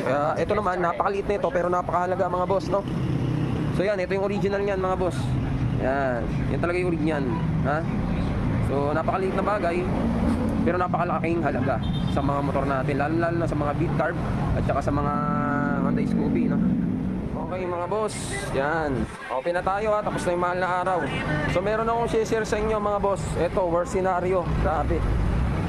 Kaya ito naman, napakaliit na ito pero napakahalaga mga boss, no? So yan, ito yung original niyan mga boss. Yan, yan talaga yung original, ha? So napakaliit na bagay pero napakalaking halaga sa mga motor natin, lalo na sa mga beat carb at saka sa mga Honda Scoopy, no? Okay mga boss, yan, open na tayo ha, tapos na yung mahal na araw. So meron akong share sa inyo mga boss. Ito, worst scenario, grabe.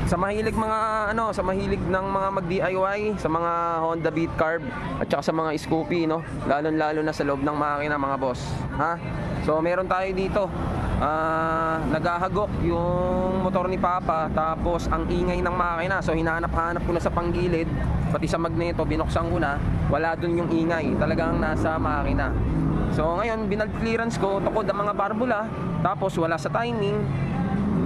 Sa mahilig mga sa mahilig ng mga mag-DIY, sa mga Honda Beat Carb at saka sa mga Scoopy, no? Lalo na sa loob ng makina mga boss, ha? So meron tayo dito. Naghahagok yung motor ni Papa, tapos ang ingay ng makina. So hinahanap-hanap ko na sa panggilid, pati sa magneto binuksan ko na, wala dun yung ingay, talagang nasa makina. So ngayon binag clearance ko, tukod ang mga barbula, tapos wala sa timing.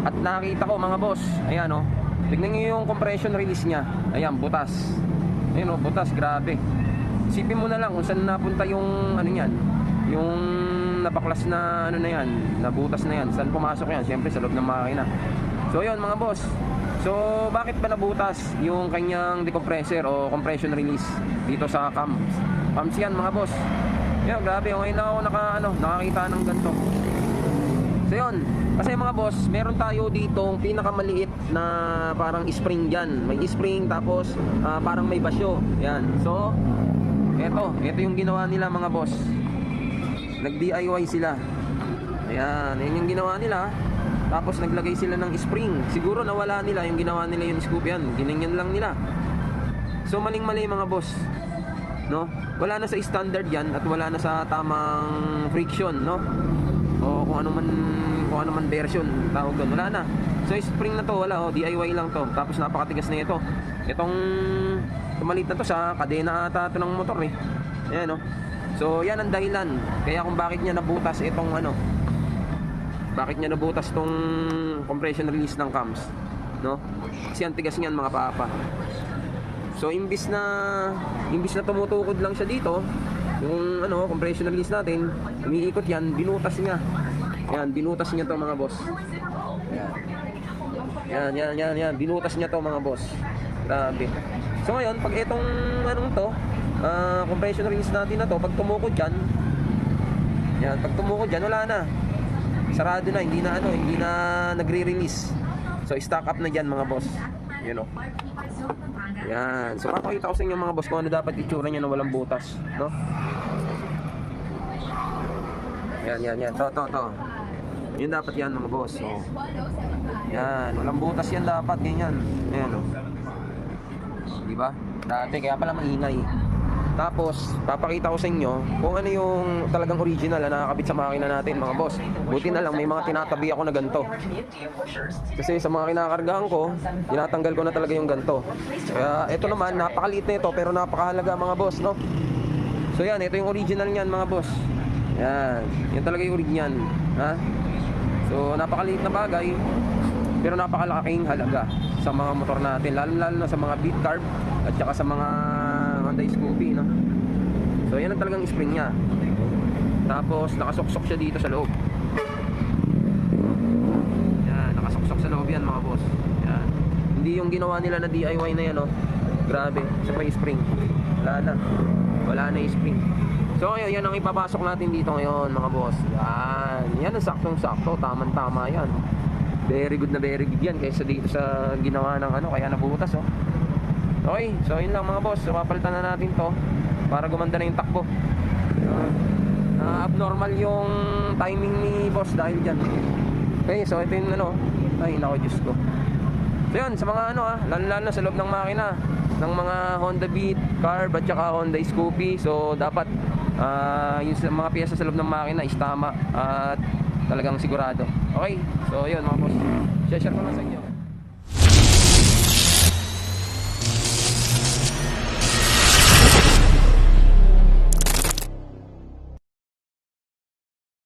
At nakita ko mga boss, ayan o, tignan nyo yung compression release nya. Ayan, butas. Ayan o, butas, grabe. Isipin mo na lang kung saan napunta yung ano yan, yung nabaklas na ano na yan, nabutas na yan, saan pumasok yan? Siyempre sa loob ng makina. So yun mga boss, so bakit ba nabutas yung kanyang decompressor o compression release dito sa cams yan mga boss? Yan, grabe, ngayon na ako nakakita ng ganito. So yun, kasi mga boss, meron tayo ditong pinakamaliit na parang spring dyan. May spring tapos parang may basyo. Yan, so ito yung ginawa nila mga boss. Nag-DIY sila. Ayan, yun yung ginawa nila. Tapos naglagay sila ng spring. Siguro nawala nila yung ginawa nila yung scoop yan. Ginanyan lang nila. So maling-mali mga boss, no? Wala na sa standard yan at wala na sa tamang friction, no? O kung ano man version tawag doon, wala na. So spring na to, wala, DIY lang to. Tapos napakatigas na ito. Itong tumalit na to sa kadena ata ito ng motor eh. Ayan, no? So yan ang dahilan kaya kung bakit niya nabutas itong bakit niya nabutas tong compression release ng cams, no? Kasi ang tigas niyan mga papa. So imbis na tumutukod lang siya dito, yung compression release natin, umiikot yan, binutas niya. Yan, binutas niya to mga boss. Yan, binutas niya to mga boss. Grabe. So ngayon, pag itong compression release natin na to, pag tumukod dyan, yan, pag tumukod dyan, wala na. Sarado na, hindi na nagre-release. So stock up na dyan mga boss. You know. Yan. So papakita ko sa inyo mga boss kung ano dapat itsura niya na walang butas, no? Yan. To. Yun dapat yan mga boss. So, yan, walang butas yan dapat, ganyan. Ayan, oh. Diba? Dati kaya pala maingay. Tapos papakita ko sa inyo kung ano yung talagang original na nakakabit sa makina natin mga boss. Buti na lang may mga tinatabi ako na ganito. Kasi sa mga kinakargahan ko, tinatanggal ko na talaga yung ganito. Kaya ito naman, napakaliit na ito pero napakahalaga mga boss, no? So yan, ito yung original niyan mga boss. Yan, yan talaga yung original, ha? So napakaliit na bagay pero napakalaking halaga sa mga motor natin, lalo na sa mga beat carb at saka sa mga Honda Scoopy, no? So yan ang talagang spring niya. Tapos nakasuksok siya dito sa loob. Yan, nakasuksok sa loob yan mga boss. Yan. Hindi yung ginawa nila na DIY na yan, no? Grabe, sa may spring. Wala na yung spring. So ngayon, yan ang ipapasok natin dito ngayon mga boss. Yan ang saktong-sakto, tamang-tama yan. Very good yan kaysa dito sa ginawa ng kaya nabutas, oh. Okay, so yun lang mga boss. So papalitan na natin to para gumanda na yung takbo. Abnormal yung timing ni boss dahil dyan. Okay, so ito yung ay nako, Diyos ko. So yun, sa mga lalo sa loob ng makina ng mga Honda Beat Carb at saka Honda Scoopy. So dapat yung mga piyesa sa loob ng makina is tama at talagang sigurado. Okay, so yun mga boss, share ko lang sa inyo.